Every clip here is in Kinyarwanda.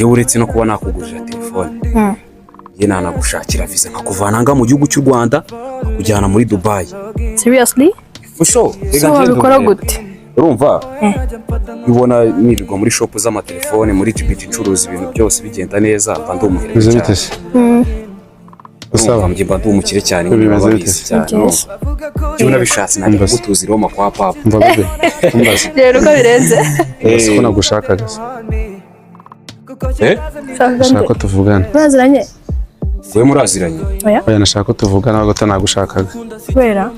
yewe uretse no kuba nakugurira telefone ye nanagushakira visa nkakuvana nga mu gihugu cy'u Rwanda kujyana muri Dubai. Seriously? For sure. So wabikora gute? Urumva ubona nibigwa muri shop z'amatelefone muri Djibouti icuruza ibintu byose bigenda neza bandi umuhereza cyane. Usaba mbyimba ndumukire cyane n'ababizi cyane. Cyo nabishatse nari gutuza Roma kwa papa. Mbabe. Umbaze. Rero uko birenze. Siko nagushakaga. Nashaka ko tuvugana. Baziranye? Wewe muraziranye? Oya nashaka ko tuvugana ahubwo tanagushakaga. Kubera?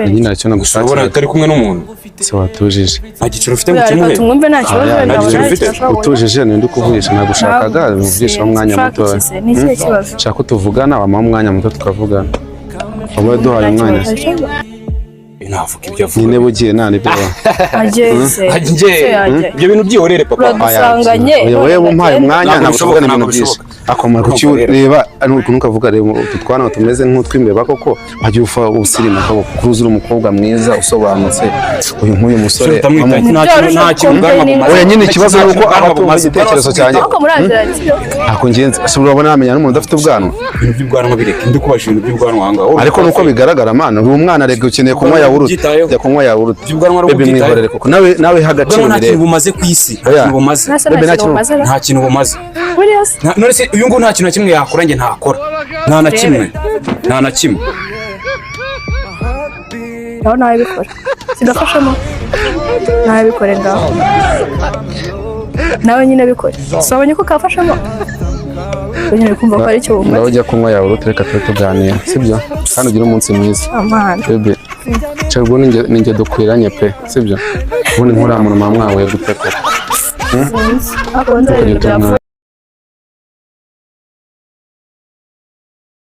Nyine nacyo nagushakaga. Ubona atari kumwe n'umuntu. Se watujije. Nta giciro ufite mu kimwe. Tumwumve nta kibazo. Utujije ninde kuvugisha nagushakaga muvugisha umwanya muto. Ni cyo kibazo. Nshaka ko tuvugana wama umwanya muto tukavugana. Abo duhaye umwanya. Navuga ibyo avuga. Nyine bugiye nani byo. Ageze. Ibyo bintu byihorere papa. Dusanganye. Wewe umpaye umwanya nabushoboka ibintu byinshi. Akomara ku cyureba nuko nukavuga rero tutwana tumeze nk'utwimbeba koko wagiye ufa ubusirimu koko kuruzura umukobwa mwiza usobanutse uyu nk'uyu musore nta kintu oya nyine ikibazo nuko abatumva igitekerezo cyanjye Ako muraziranye. ako ngenzi ashobora kubona amenya n'umuntu udafite ubwanwa ibintu by'ubwanwa bireke ndi kubasha ibintu by'ubwanwa hanga ariko nuko bigaragara mana uri umwana rege ukeneye kunywa yawurute jya kunywa yawurute bebe mwihorere koko nawe hagaciro nta kintu bumaze ku isi nta kintu bumaze none se uyu nguyu nta kintu na kimwe yakora njye ntakora nta na kimwe naho nawe bikora sigafashamo nawe bikore ngaho nawe nyine bikore sabonye ko kafashamo nyine kumva ko ari cyo bumva nawe ujya kunywa yawurute reka tube tuganira sibyo kandi ugire umunsi mwiza bebe cyangwa ninjye dukwiranye pe sibyo ubundi nkuriya muntu mwawe gutekera